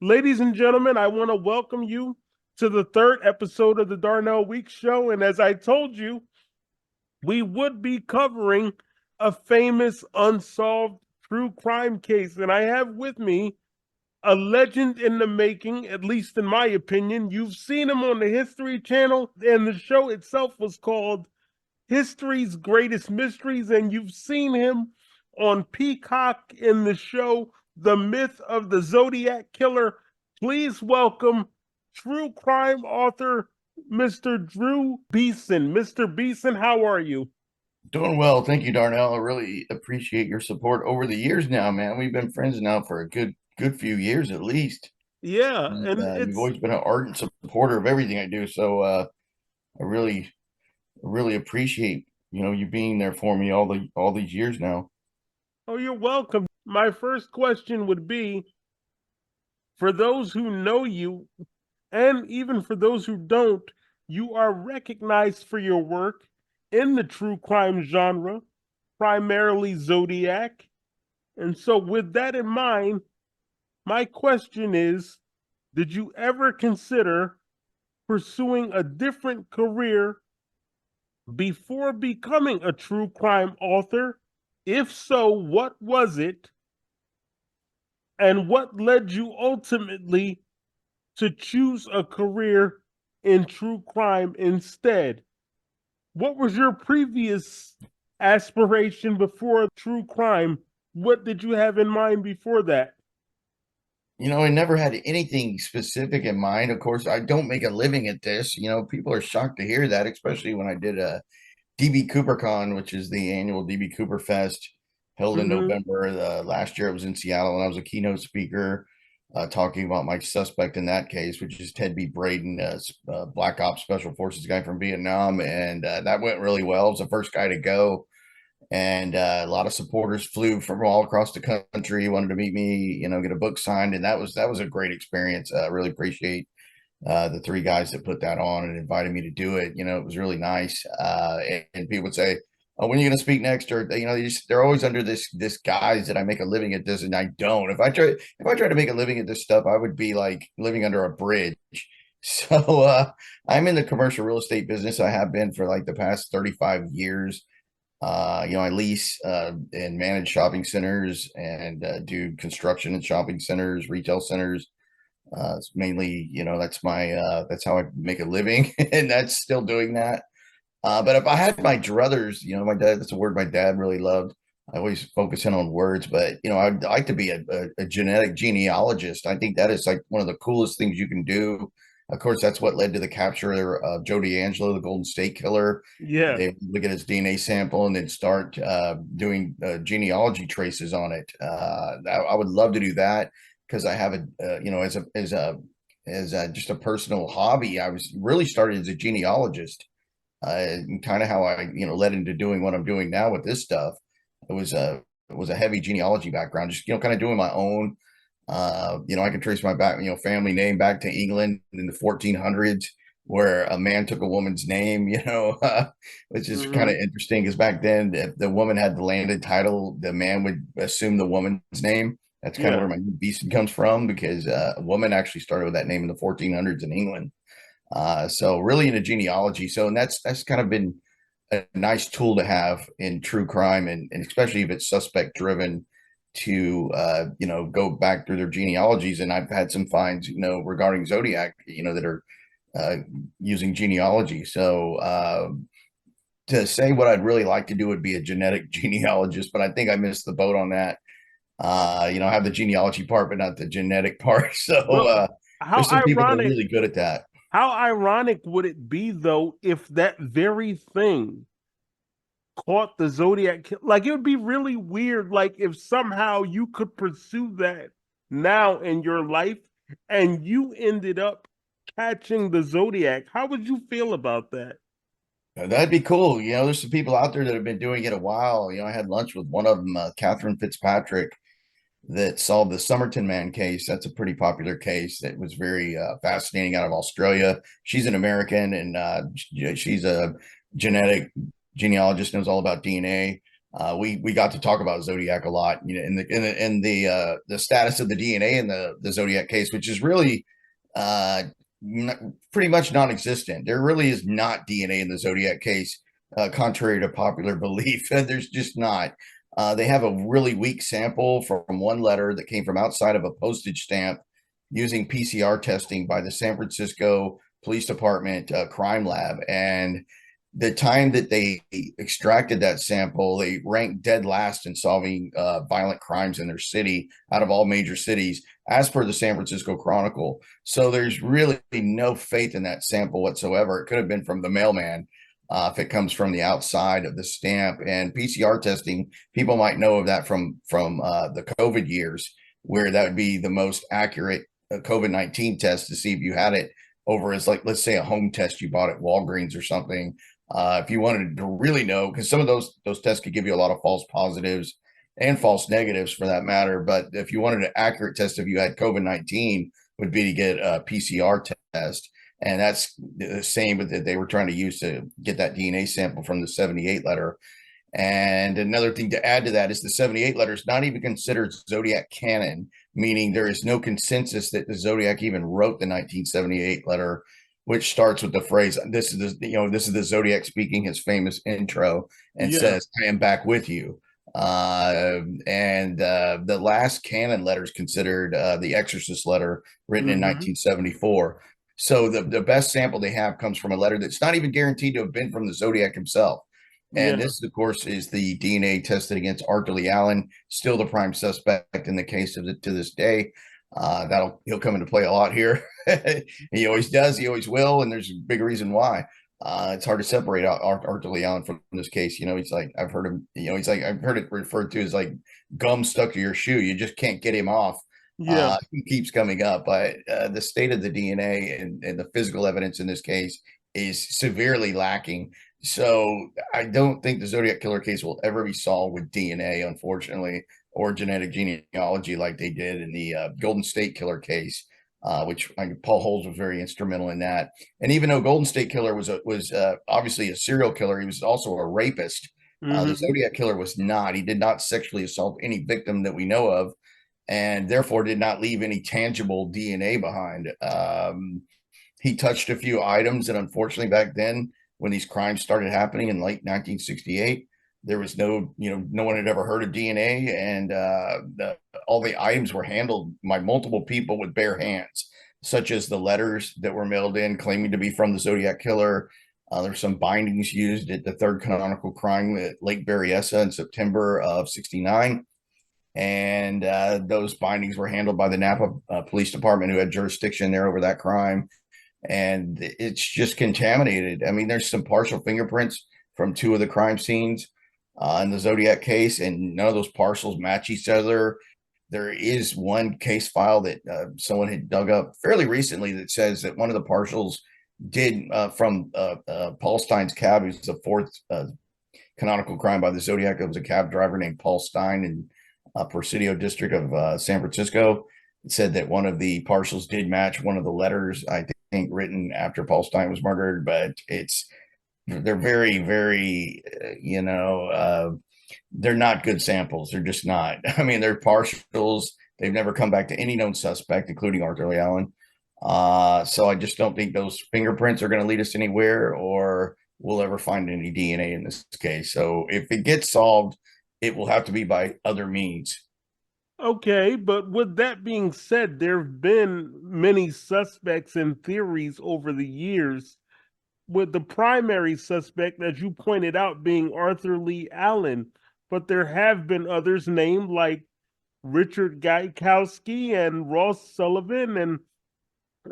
Ladies and gentlemen, I want to welcome you to the third episode of the Darnell Weeks Show. And as I told you, we would be covering a famous unsolved true crime case. And I have with me a legend in the making, at least in my opinion. You've seen him on the History Channel, and the show itself was called History's Greatest Mysteries. And you've seen him on Peacock in the show The Myth of the Zodiac Killer. Please welcome true crime author Mr. Drew Beeson. Mr. Beeson, how are you? Doing well. Thank you, Darnell. I really appreciate your support over the years now, man. We've been friends now for a good few years at least. Yeah, And and you've it's always been an ardent supporter of everything I do. So I really appreciate, you being there for me all these years now. oh, you're welcome. My first question would be for those who know you, and even for those who don't, you are recognized for your work in the true crime genre, primarily Zodiac. And so, with that in mind, my question is, did you ever consider pursuing a different career before becoming a true crime author? If so, what was it? And what led you ultimately to choose a career in true crime instead? What was your previous aspiration before true crime? What did you have in mind before that? I never had anything specific in mind. Of course, I don't make a living at this. People are shocked to hear that, especially when I did a DB CooperCon, which is the annual DB Cooper Fest held in Mm-hmm. November. Last year it was in Seattle, and I was a keynote speaker talking about my suspect in that case, which is Ted B. Braden, Black Ops Special Forces guy from Vietnam. And that went really well. I was the first guy to go. And a lot of supporters flew from all across the country, wanted to meet me, get a book signed. And that was a great experience. I really appreciate the three guys that put that on and invited me to do it. It was really nice. And people would say, "Oh, when are you going to speak next?" Or they're always under this guise that I make a living at this, and I don't. If I try to make a living at this stuff, I would be like living under a bridge. So I'm in the commercial real estate business. I have been for like the past 35 years. I lease and manage shopping centers and do construction in shopping centers, retail centers. It's mainly, that's how I make a living, and that's still doing that. But if I had my druthers, my dad, that's a word my dad really loved. I always focus in on words, but I'd like to be a genetic genealogist. I think that is like one of the coolest things you can do. Of course, that's what led to the capture of Joe D'Angelo, the Golden State Killer. Yeah. They look at his DNA sample and then start doing genealogy traces on it. I would love to do that because I have as a just a personal hobby. I was really started as a genealogist, kind of how I led into doing what I'm doing now with this stuff. It was a heavy genealogy background, just kind of doing my own. I can trace my family name back to England in the 1400s, where a man took a woman's name, which is kind Mm-hmm. of interesting because back then, if the woman had the landed title, the man would assume the woman's name. That's kind of Yeah. where my name Beeson comes from because a woman actually started with that name in the 1400s in England. So really into genealogy. So and that's kind of been a nice tool to have in true crime, and especially if it's suspect driven to go back through their genealogies. And I've had some finds regarding Zodiac that are uh, using genealogy. So to say what I'd really like to do would be a genetic genealogist, but I think I missed the boat on that. I have the genealogy part, but not the genetic part. So Well, how there's some people that are ironic, really good at that. how ironic would it be though if that very thing caught the Zodiac Like it would be really weird, like if somehow you could pursue that now in your life and you ended up catching the Zodiac. How would you feel about that? That'd be cool. There's some people out there that have been doing it a while. I had lunch with one of them, Catherine Fitzpatrick, that solved the Somerton Man case. That's a pretty popular case that was very fascinating out of Australia. She's an American, and she's a genetic genealogist, knows all about DNA. we got to talk about Zodiac a lot, you know, in the status of the DNA in the Zodiac case, which is really uh, pretty much non-existent. There really is not DNA in the Zodiac case, contrary to popular belief. There's just not. They have a really weak sample from one letter that came from outside of a postage stamp using PCR testing by the San Francisco Police Department crime lab. And the time that they extracted that sample, they ranked dead last in solving violent crimes in their city out of all major cities, as per the San Francisco Chronicle. So there's really no faith in that sample whatsoever. It could have been from the mailman if it comes from the outside of the stamp. And PCR testing, people might know of that from the COVID years, where that would be the most accurate COVID-19 test to see if you had it over as, like, let's say a home test you bought at Walgreens or something. If you wanted to really know, because some of those tests could give you a lot of false positives and false negatives for that matter. But if you wanted an accurate test if you had COVID-19, would be to get a PCR test. And that's the same that they were trying to use to get that DNA sample from the 78 letter. And another thing to add to that is the 78 letter is not even considered Zodiac canon, meaning there is no consensus that the Zodiac even wrote the 1978 letter, which starts with the phrase, this is the Zodiac speaking his famous intro and says, "I am back with you." The last canon letter is considered the Exorcist letter written in 1974. So the best sample they have comes from a letter that's not even guaranteed to have been from the Zodiac himself. And this, of course, is the DNA tested against Arthur Lee Allen, still the prime suspect in the case to this day. He'll come into play a lot here. He always does. He always will. And there's a big reason why. It's hard to separate out Arthur Lee Allen from this case. You know, he's like, I've heard him, he's like, I've heard it referred to as like gum stuck to your shoe. You just can't get him off. He keeps coming up. But the state of the DNA and the physical evidence in this case is severely lacking. So I don't think the Zodiac Killer case will ever be solved with DNA, unfortunately, or genetic genealogy like they did in the Golden State Killer case, which Paul Holes was very instrumental in that. And even though Golden State Killer was obviously a serial killer, he was also a rapist. The Zodiac Killer was not. He did not sexually assault any victim that we know of, and therefore did not leave any tangible DNA behind. He touched a few items, and unfortunately back then, when these crimes started happening in late 1968, there was no one had ever heard of DNA, and all the items were handled by multiple people with bare hands, such as the letters that were mailed in claiming to be from the Zodiac Killer. There's some bindings used at the third canonical crime at Lake Berryessa in September of '69. And those bindings were handled by the Napa Police Department, who had jurisdiction there over that crime. And it's just contaminated. I mean, there's some partial fingerprints from two of the crime scenes in the Zodiac case, and none of those parcels match each other. There is one case file that someone had dug up fairly recently that says that one of the parcels did from Paul Stein's cab. It was the fourth canonical crime by the Zodiac. It was a cab driver named Paul Stein in Presidio district of San Francisco. It said that one of the parcels did match one of the letters, I think, written after Paul Stein was murdered, but they're very, very, they're not good samples. They're just not. I mean, they're partials. They've never come back to any known suspect, including Arthur Lee Allen. So I just don't think those fingerprints are going to lead us anywhere, or we'll ever find any DNA in this case. So if it gets solved, it will have to be by other means. Okay, but with that being said, there have been many suspects and theories over the years, with the primary suspect, as you pointed out, being Arthur Lee Allen. But there have been others named like Richard Gaikowski and Ross Sullivan and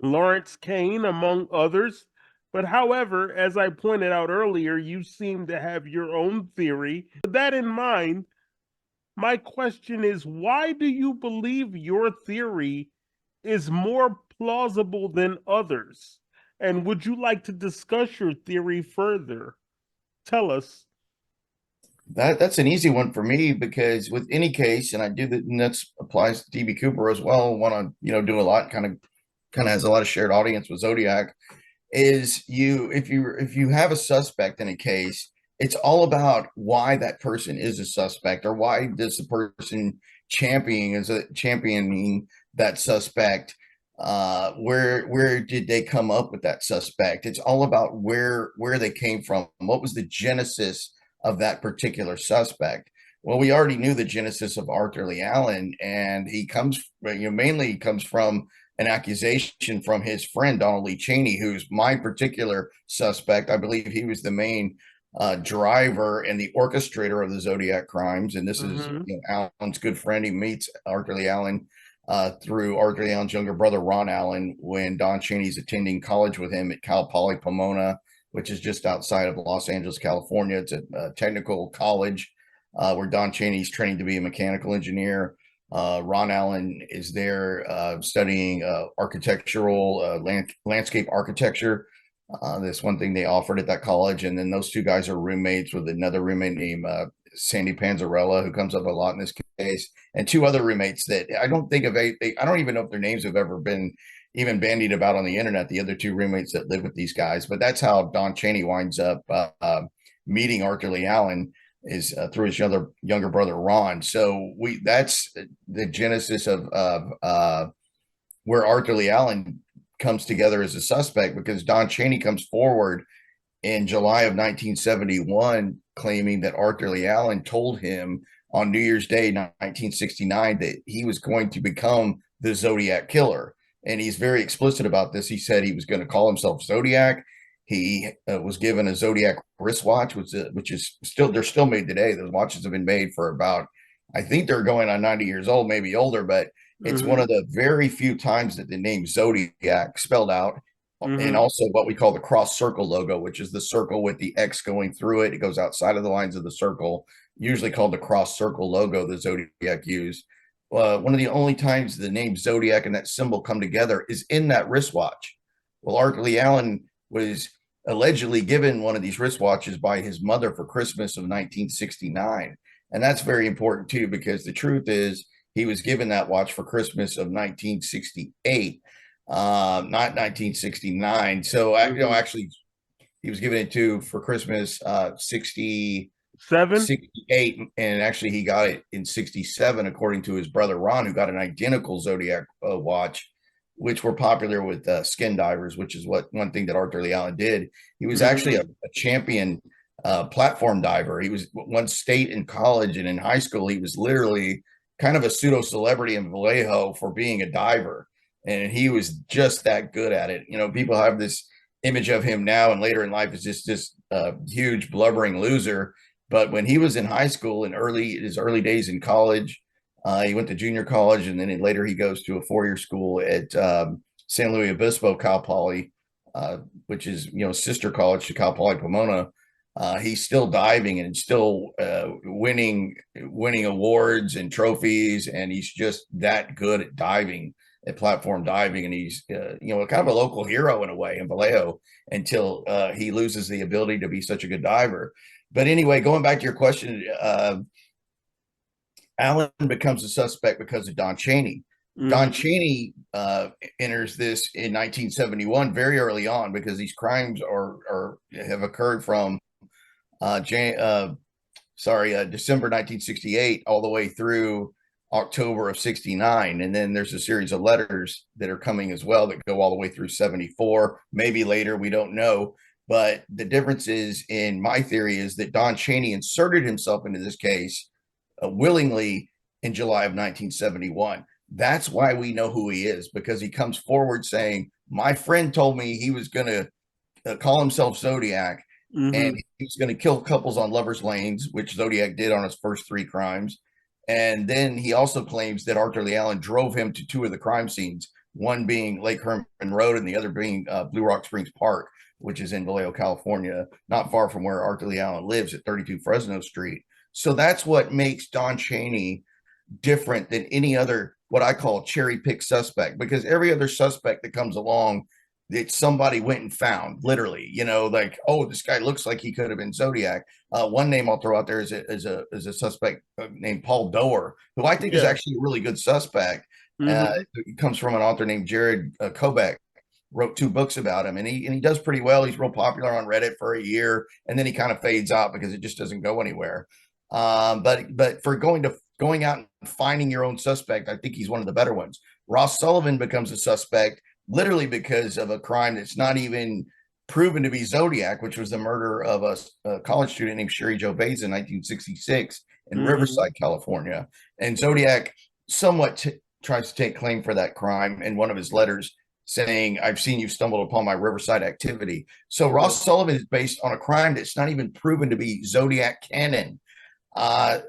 Lawrence Kane, among others. But however, as I pointed out earlier, you seem to have your own theory. With that in mind, my question is, why do you believe your theory is more plausible than others? And would you like to discuss your theory further? Tell us. That's an easy one for me, because with any case, and I do that, and that applies to DB Cooper as well. Want to do a lot, kind of has a lot of shared audience with Zodiac. Is if you have a suspect in a case, it's all about why that person is a suspect, or why does the person championing that suspect. Where did they come up with that suspect? It's all about where they came from. What was the genesis of that particular suspect? Well, we already knew the genesis of Arthur Lee Allen, and he comes, mainly comes from an accusation from his friend Donald Lee Cheney, who's my particular suspect. I believe he was the main driver and the orchestrator of the Zodiac crimes. And this is, Mm-hmm. Allen's good friend. He meets Arthur Lee Allen through Arthur Lee Allen's younger brother, Ron Allen, when Don Cheney's attending college with him at Cal Poly Pomona, which is just outside of Los Angeles, California. It's a technical college where Don Cheney's training to be a mechanical engineer. Ron Allen is there studying architectural landscape architecture. That's one thing they offered at that college. And then those two guys are roommates with another roommate named Sandy Panzarella, who comes up a lot in this case, and two other roommates that I don't think of. I don't even know if their names have ever been even bandied about on the internet. The other two roommates that live with these guys, but that's how Don Cheney winds up meeting Arthur Lee Allen, is through his younger brother Ron. So that's the genesis of where Arthur Lee Allen comes together as a suspect, because Don Cheney comes forward in July of 1971 claiming that Arthur Lee Allen told him on New Year's Day 1969 that he was going to become the Zodiac Killer. And he's very explicit about this. He said he was going to call himself Zodiac. He was given a Zodiac wristwatch, which is still, they're still made today. Those watches have been made for about, I think they're going on 90 years old, maybe older, but it's one Mm-hmm. of the very few times that the name Zodiac spelled out, and Mm-hmm. also what we call the cross circle logo, which is the circle with the X going through it. It goes outside of the lines of the circle, usually called the cross circle logo the Zodiac used. One of the only times the name Zodiac and that symbol come together is in that wristwatch. Well, Arthur Lee Allen was allegedly given one of these wristwatches by his mother for Christmas of 1969. And that's very important too, because the truth is he was given that watch for Christmas of 1968, not 1969. So, Mm-hmm. actually, he was given it to for Christmas 7. 68, and actually he got it in 67, according to his brother Ron, who got an identical Zodiac watch, which were popular with skin divers, which is what one thing that Arthur Lee Allen did. He was actually Mm-hmm. a champion platform diver. He was one state in college, and in high school he was literally kind of a pseudo celebrity in Vallejo for being a diver, and he was just that good at it. People have this image of him now and later in life as just this huge blubbering loser. But when he was in high school and his early days in college, he went to junior college, and then later he goes to a 4-year school at San Luis Obispo, Cal Poly, which is sister college to Cal Poly Pomona. He's still diving and still winning awards and trophies, and he's just that good at diving, at platform diving, and he's kind of a local hero in a way in Vallejo until he loses the ability to be such a good diver. But anyway, going back to your question, Allen becomes a suspect because of Don Cheney. Don Mm-hmm. Cheney enters this in 1971, very early on, because these crimes have occurred from December 1968 all the way through October of 69. And then there's a series of letters that are coming as well that go all the way through 74, maybe later, we don't know. But the difference is, in my theory, is that Don Cheney inserted himself into this case willingly in July of 1971. That's why we know who he is, because he comes forward saying, my friend told me he was going to call himself Zodiac, Mm-hmm. and he was going to kill couples on lovers' lanes, which Zodiac did on his first 3 crimes. And then he also claims that Arthur Lee Allen drove him to 2 of the crime scenes, one being Lake Herman Road and the other being Blue Rock Springs Park, which is in Vallejo, California, not far from where Arthur Lee Allen lives at 32 Fresno Street. So that's what makes Don Cheney different than any other, what I call cherry pick suspect, because every other suspect that comes along that somebody went and found, literally, like, oh, this guy looks like he could have been Zodiac. One name I'll throw out there is a suspect named Paul Doer, who I think is Yeah. actually a really good suspect. Mm-hmm. It comes from an author named Jared Kobeck. wrote 2 books about him, and he does pretty well. He's real popular on Reddit for a year, and then he kind of fades out because it just doesn't go anywhere. But for going out and finding your own suspect, I think he's one of the better ones. Ross Sullivan becomes a suspect literally because of a crime that's not even proven to be Zodiac, which was the murder of a college student named Sherry Jo Bates in 1966 in Riverside, California. And Zodiac somewhat tries to take claim for that crime in one of his letters, saying, "I've seen you stumbled upon my Riverside activity." So Ross Sullivan is based on a crime that's not even proven to be Zodiac canon.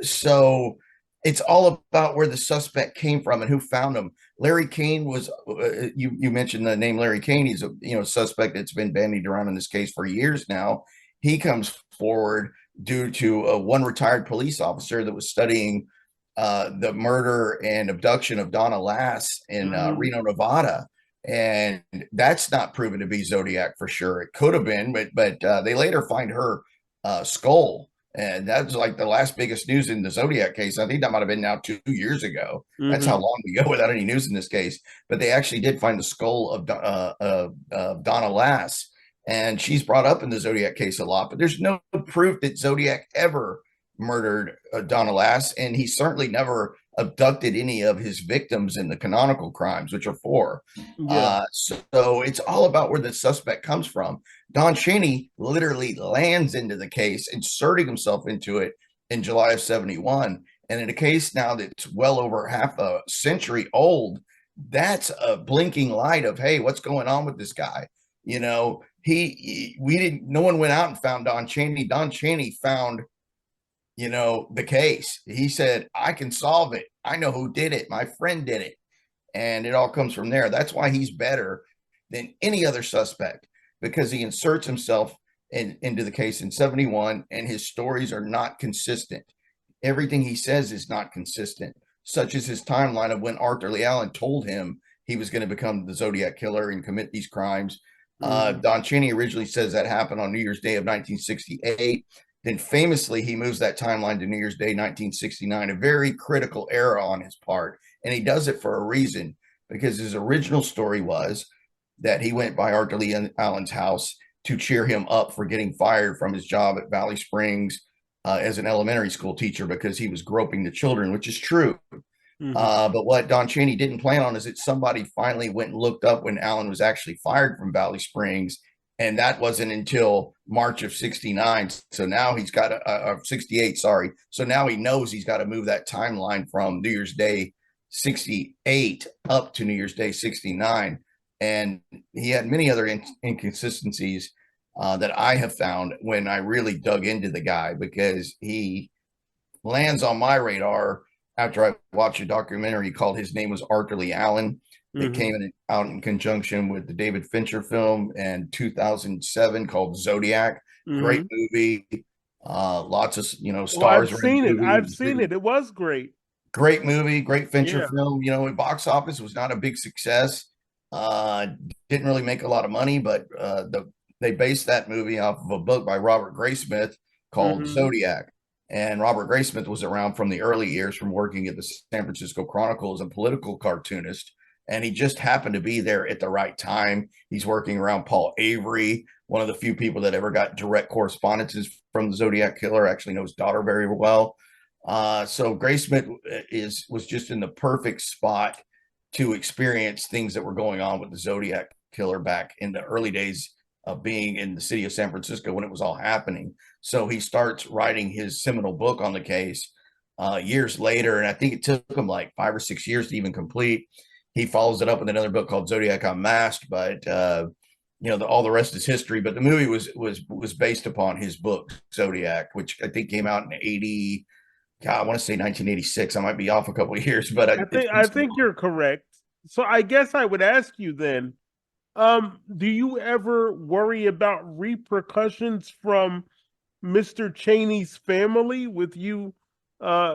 So it's all about where the suspect came from and who found him. Larry Kane was, you mentioned the name Larry Kane. He's a suspect that's been bandied around in this case for years now. He comes forward due to one retired police officer that was studying the murder and abduction of Donna Lass in Reno, Nevada. And that's not proven to be Zodiac for sure. It could have been, but they later find her skull. And that's like the last biggest news in the Zodiac case. I think that might have been now 2 years ago. That's how long we go without any news in this case. But they actually did find the skull of Donna Lass. And she's brought up in the Zodiac case a lot. But there's no proof that Zodiac ever murdered Donna Lass. And he certainly never abducted any of his victims in the canonical crimes, which are 4. So it's all about where the suspect comes from. Don Chaney literally lands into the case, inserting himself into it in July of 71. And in a case now that's well over half a century old, that's a blinking light of, hey, what's going on with this guy? No one went out and found Don Chaney. Don Chaney found the case. He said, I can solve it. I know who did it. My friend did it. And it all comes from there. That's why he's better than any other suspect, because he inserts himself into the case in 71, and his stories are not consistent. Everything he says is not consistent, such as his timeline of when Arthur Lee Allen told him he was going to become the Zodiac Killer and commit these crimes. Don Chaney originally says that happened on New Year's Day of 1968. Then famously, he moves that timeline to New Year's Day, 1969, a very critical error on his part. And he does it for a reason, because his original story was that he went by Arthur Lee Allen's house to cheer him up for getting fired from his job at Valley Springs as an elementary school teacher because he was groping the children, which is true. But what Don Chaney didn't plan on is that somebody finally went and looked up when Allen was actually fired from Valley Springs. And that wasn't until March of 69. So now he's got 68, sorry. So now he knows he's got to move that timeline from New Year's Day 68 up to New Year's Day 69. And he had many other inconsistencies that I have found when I really dug into the guy, because he lands on my radar after I watched a documentary called His Name Was Arthur Lee Allen. It came out in conjunction with the David Fincher film in 2007 called Zodiac. Great movie. Lots of stars. I've seen it. I've seen it. It was great. Great movie. Great Fincher film. In box office was not a big success. Didn't really make a lot of money, but they based that movie off of a book by Robert Graysmith called Zodiac. And Robert Graysmith was around from the early years, from working at the San Francisco Chronicle as a political cartoonist. And he just happened to be there at the right time. He's working around Paul Avery, one of the few people that ever got direct correspondences from the Zodiac Killer, actually knows daughter very well. So Graysmith was just in the perfect spot to experience things that were going on with the Zodiac Killer back in the early days of being in the city of San Francisco when it was all happening. So he starts writing his seminal book on the case years later. And I think it took him like 5 or 6 years to even complete. He follows it up with another book called Zodiac Unmasked, but all the rest is history. But the movie was based upon his book Zodiac, which I think came out in 80. God, I want to say 1986. I might be off a couple of years, but I think you're correct. So I guess I would ask you then, do you ever worry about repercussions from Mr. Chaney's family with you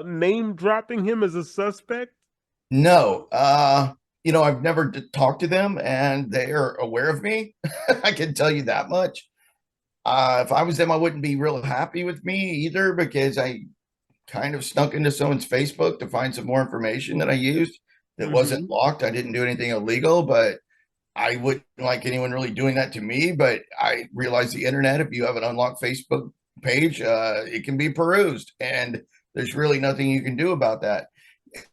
name dropping him as a suspect? No. I've never talked to them, and they are aware of me. I can tell you that much. If I was them, I wouldn't be real happy with me either, because I kind of snuck into someone's Facebook to find some more information that I used that wasn't locked. I didn't do anything illegal, but I wouldn't like anyone really doing that to me, but I realize the internet, if you have an unlocked Facebook page, it can be perused, and there's really nothing you can do about that.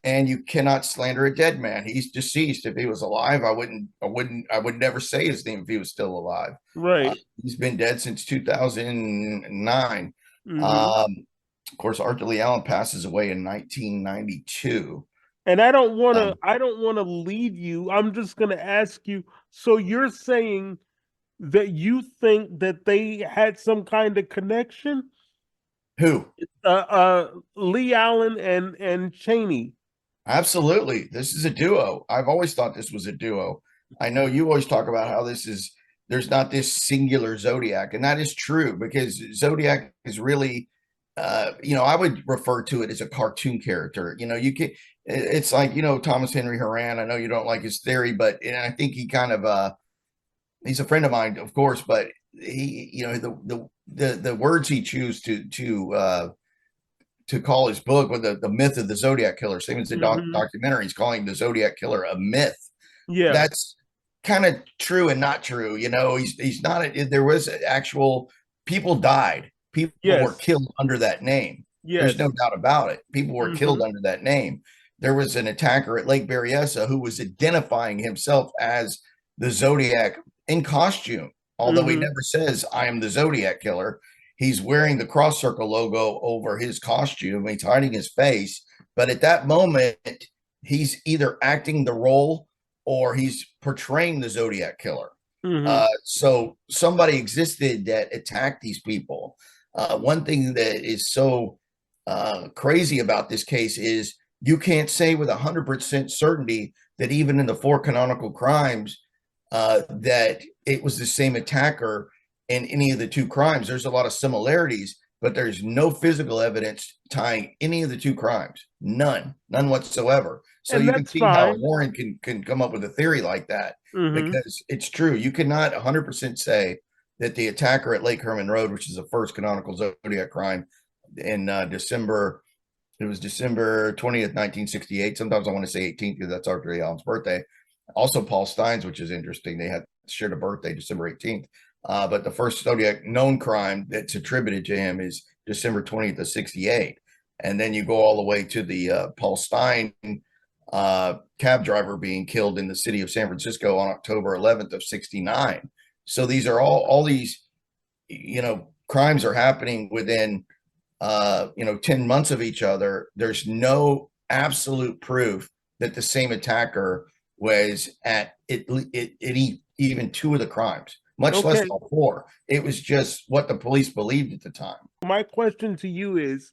And you cannot slander a dead man. He's deceased. If he was alive, I would never say his name if he was still alive. Right. He's been dead since 2009. Hmm. Of course, Arthur Lee Allen passes away in 1992. And I don't want to. Um, I don't want to lead you. I'm just going to ask you. So you're saying that you think that they had some kind of connection? who? Lee Allen and Cheney. Absolutely. This is a duo. I've always thought this was a duo. I know you always talk about how there's not this singular Zodiac, and that is true because Zodiac is really, I would refer to it as a cartoon character. It's like, Thomas Henry Horan. I know you don't like his theory, but and I think he kind of, he's a friend of mine, of course, but he, the words he chooses to call his book with the myth of the Zodiac Killer. Same as the Hmm. documentary, he's calling the Zodiac Killer a myth. Yeah. That's kind of true and not true. He's not. There was actual people died. People were Yes. killed under that name. There's no Yes. doubt about it. People were killed Hmm. under that name. There was an attacker at Lake Berryessa who was identifying himself as the Zodiac in costume, although he Hmm. never says I am the Zodiac Killer. He's wearing the cross circle logo over his costume. He's hiding his face. But at that moment, he's either acting the role or he's portraying the Zodiac Killer. Hmm. So somebody existed that attacked these people. One thing that is so crazy about this case is you can't say with 100% certainty that even in the four canonical crimes that it was the same attacker in any of the two crimes. There's a lot of similarities, but there's no physical evidence tying any of the two crimes. None whatsoever. So And you can that's see how fine. Warren can come up with a theory like that Hmm. because it's true. You cannot 100% say that the attacker at Lake Herman Road, which is the first canonical Zodiac crime in December, it was December 20th, 1968. Sometimes I want to say 18th because that's Arthur Allen's birthday. Also, Paul Stein's, which is interesting. They had shared a birthday, December 18th. But the first Zodiac known crime that's attributed to him is December 20th of 68. And then you go all the way to the Paul Stein cab driver being killed in the city of San Francisco on October 11th of 69. So these are all these, crimes are happening within 10 months of each other. There's no absolute proof that the same attacker was at even two of the crimes, much less Okay. all four. It was just what the police believed at the time. My question to you is,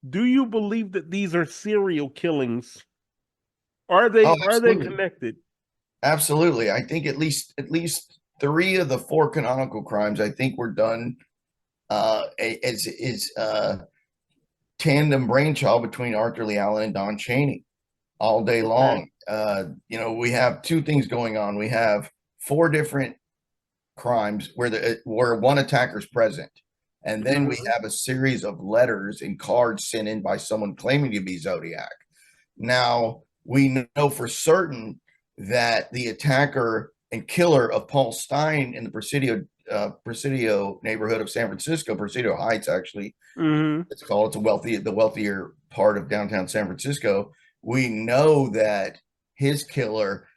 do you believe that these are serial killings? Oh, Are they absolutely. connected? Absolutely. I think at least three of the four canonical crimes I think were done as tandem brainchild between Arthur Lee Allen and Don Chaney all day Okay. long. We have two things going on. We have four different crimes where one attacker is present, and then we Hmm. have a series of letters and cards sent in by someone claiming to be Zodiac. Now we know for certain that the attacker and killer of Paul Stein in the Presidio neighborhood of San Francisco, Presidio Heights, actually, Hmm. it's called. It's the wealthier part of downtown San Francisco. We know that his killer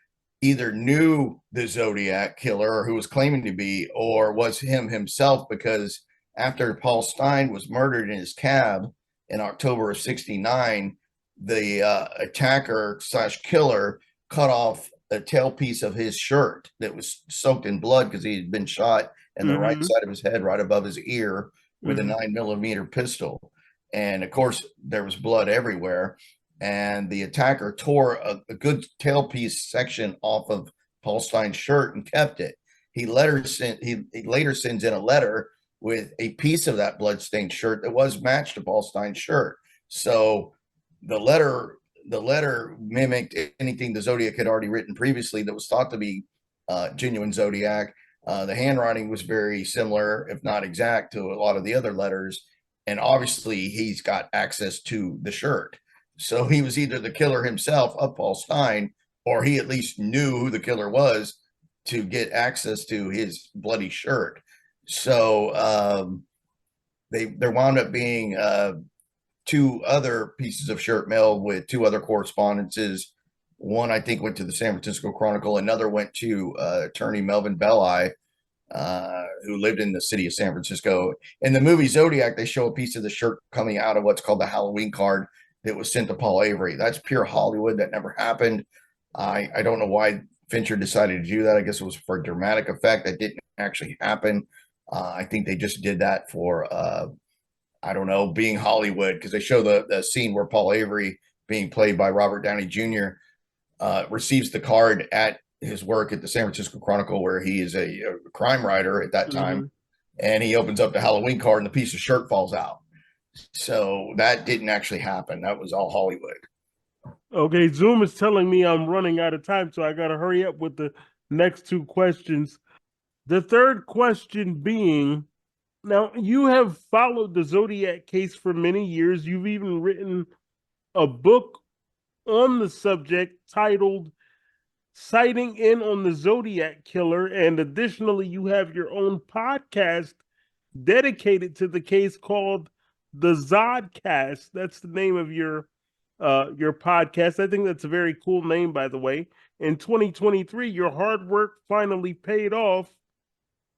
either knew the Zodiac killer or who was claiming to be, or was him himself, because after Paul Stein was murdered in his cab in October of 69, the attacker slash killer cut off a tailpiece of his shirt that was soaked in blood because he had been shot in the right Hmm. side of his head, right above his ear, with a Hmm. 9 millimeter pistol. And of course, there was blood everywhere. And the attacker tore a good tailpiece section off of Paul Stein's shirt and kept it. He later sends in a letter with a piece of that bloodstained shirt that was matched to Paul Stein's shirt. So the letter the letter mimicked anything the Zodiac had already written previously that was thought to be genuine Zodiac. The handwriting was very similar, if not exact, to a lot of the other letters. And obviously, he's got access to the shirt. So he was either the killer himself of Paul Stein, or he at least knew who the killer was to get access to his bloody shirt. So there wound up being two other pieces of shirt mail with two other correspondences. One, I think, went to the San Francisco Chronicle. Another went to attorney Melvin Belli, who lived in the city of San Francisco. In the movie Zodiac, they show a piece of the shirt coming out of what's called the Halloween card that was sent to Paul Avery. That's pure Hollywood. That never happened. I don't know why Fincher decided to do that. I guess it was for dramatic effect. That didn't actually happen. I think they just did that for I don't know, being Hollywood, because they show the scene where Paul Avery, being played by Robert Downey Jr., receives the card at his work at the San Francisco Chronicle, where he is a crime writer at that time. And he opens up the Halloween card and the piece of shirt falls out. So that didn't actually happen. That was all Hollywood. Okay, Zoom is telling me I'm running out of time, so I got to hurry up with the next two questions. The third question being, now you have followed the Zodiac case for many years. You've even written a book on the subject titled Sighting In on the Zodiac Killer. And additionally, you have your own podcast dedicated to the case called the Zodcast. That's the name of your podcast. I think that's a very cool name, by the way. In 2023, your hard work finally paid off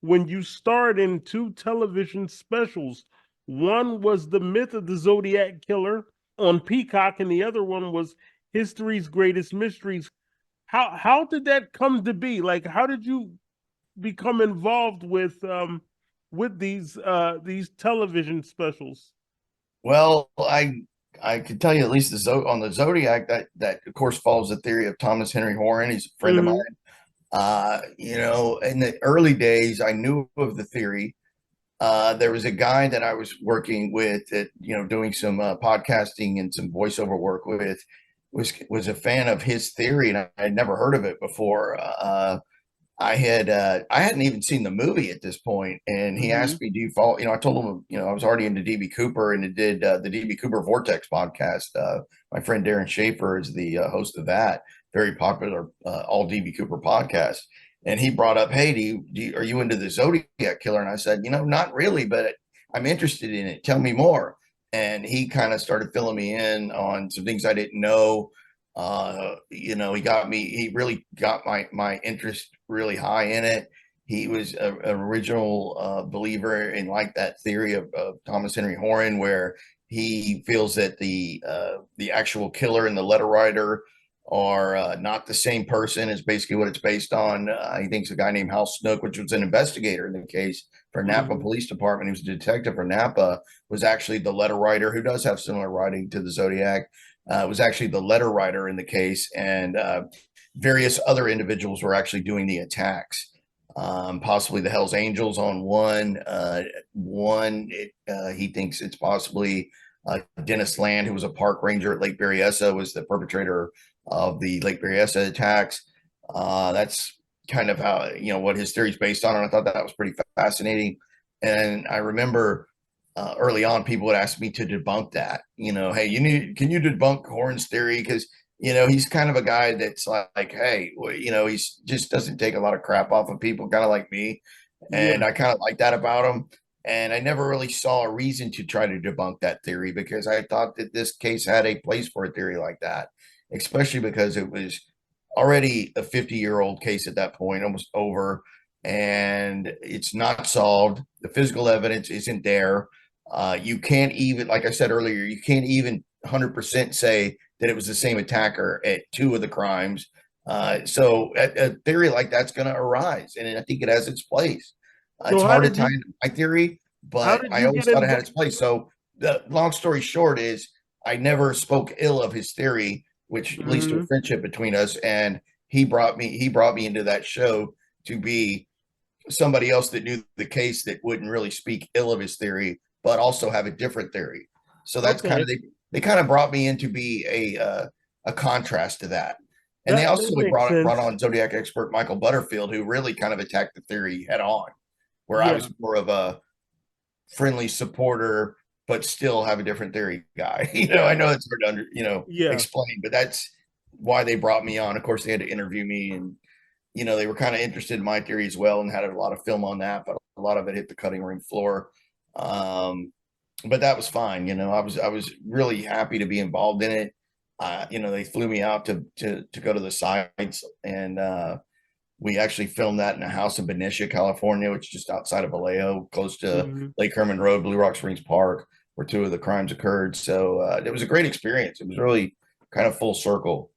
when you starred in two television specials. One was The Myth of the Zodiac Killer on Peacock, and the other one was History's Greatest Mysteries. How did that come to be? Like, how did you become involved with these television specials? Well, I could tell you at least on the Zodiac, that of course follows the theory of Thomas Henry Horan. He's a friend of mine. In the early days, I knew of the theory. There was a guy that I was working with that, doing some podcasting and some voiceover work with, was a fan of his theory, and I had never heard of it before. I hadn't even seen the movie at this point, and he asked me, "Do you follow?" I told him, I was already into DB Cooper, and it did the DB Cooper Vortex podcast. My friend Darren Schaefer is the host of that very popular all DB Cooper podcast, and he brought up, "Hey, are you into the Zodiac Killer?" And I said, "Not really, but I'm interested in it. Tell me more." And he kind of started filling me in on some things I didn't know. He really got my interest really high in it. He was an original believer in like that theory of Thomas Henry Horan, where he feels that the actual killer and the letter writer are not the same person, is basically what it's based on. He thinks a guy named Hal Snook, which was an investigator in the case for Napa Police Department, he was a detective for Napa, was actually the letter writer, who does have similar writing to the Zodiac. Was actually the letter writer in the case, and various other individuals were actually doing the attacks. Possibly the Hells Angels on one. He thinks it's possibly Dennis Land, who was a park ranger at Lake Berryessa, was the perpetrator of the Lake Berryessa attacks. That's kind of how, what his theory is based on, and I thought that was pretty fascinating. And I remember early on, people would ask me to debunk that. Hey, can you debunk Horan's theory? Because he's kind of a guy that's like, hey, he's just doesn't take a lot of crap off of people, kind of like me, and I kind of like that about him. And I never really saw a reason to try to debunk that theory, because I thought that this case had a place for a theory like that, especially because it was already a 50-year-old case at that point, almost over, and it's not solved. The physical evidence isn't there. You can't even, like I said earlier, you can't even 100% say that it was the same attacker at two of the crimes. So a theory like that's going to arise, and I think it has its place. So It's hard to tie into my theory, how but did I you always get thought it had involved? its place. So the long story short is, I never spoke ill of his theory, which leads to a friendship between us. And he brought me into that show to be somebody else that knew the case, that wouldn't really speak ill of his theory, but also have a different theory. So that's kind Okay, of, they kind of brought me in to be a contrast to that. And they that also makes brought sense. on Zodiac expert Michael Butterfield, who really kind of attacked the theory head on, where I Yeah, was more of a friendly supporter, but still have a different theory guy. yeah, I know it's hard to yeah. explain, but that's why they brought me on. Of course, they had to interview me, and they were kind of interested in my theory as well and had a lot of film on that, but a lot of it hit the cutting room floor. But that was fine. I was really happy to be involved in it. They flew me out to go to the sites, and we actually filmed that in a house in Benicia, California, which is just outside of Vallejo, close to Lake Herman Road, Blue Rock Springs Park, where two of the crimes occurred. So it was a great experience. It was really kind of full circle.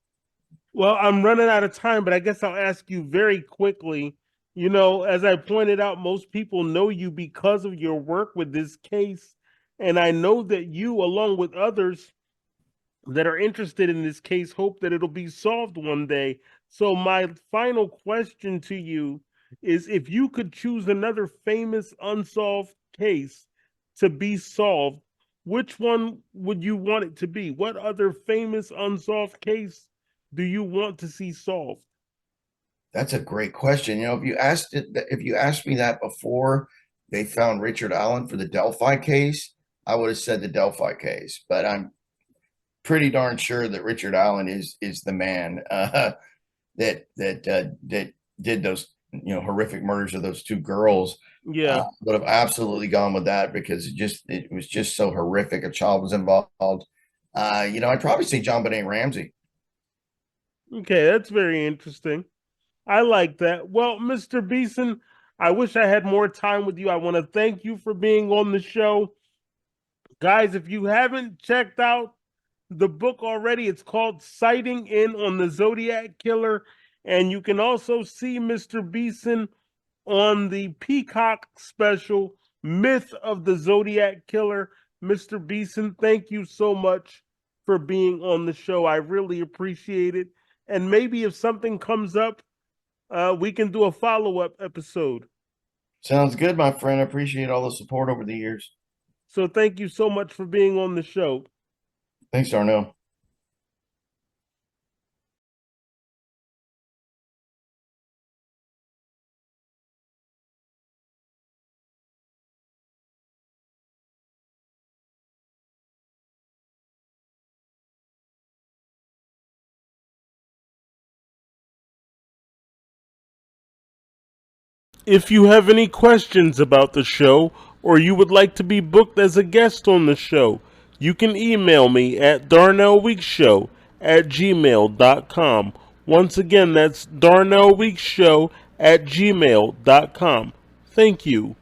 Well, I'm running out of time, but I guess I'll ask you very quickly. As I pointed out, most people know you because of your work with this case. And I know that you, along with others that are interested in this case, hope that it'll be solved one day. So, my final question to you is, if you could choose another famous unsolved case to be solved, which one would you want it to be? What other famous unsolved case do you want to see solved? That's a great question. If you asked me that before they found Richard Allen for the Delphi case, I would have said the Delphi case. But I'm pretty darn sure that Richard Allen is the man that did those horrific murders of those two girls. Yeah. Would have absolutely gone with that because it was just so horrific. A child was involved. I'd probably say John Benet Ramsey. Okay, that's very interesting. I like that. Well, Mr. Beeson, I wish I had more time with you. I want to thank you for being on the show. Guys, if you haven't checked out the book already, it's called Sighting In on the Zodiac Killer. And you can also see Mr. Beeson on the Peacock special, Myth of the Zodiac Killer. Mr. Beeson, thank you so much for being on the show. I really appreciate it. And maybe if something comes up, we can do a follow-up episode. Sounds good, my friend. I appreciate all the support over the years. So thank you so much for being on the show. Thanks, Darnell. If you have any questions about the show, or you would like to be booked as a guest on the show, you can email me at darnellweeksshow@gmail.com. Once again, that's darnellweeksshow@gmail.com. Thank you.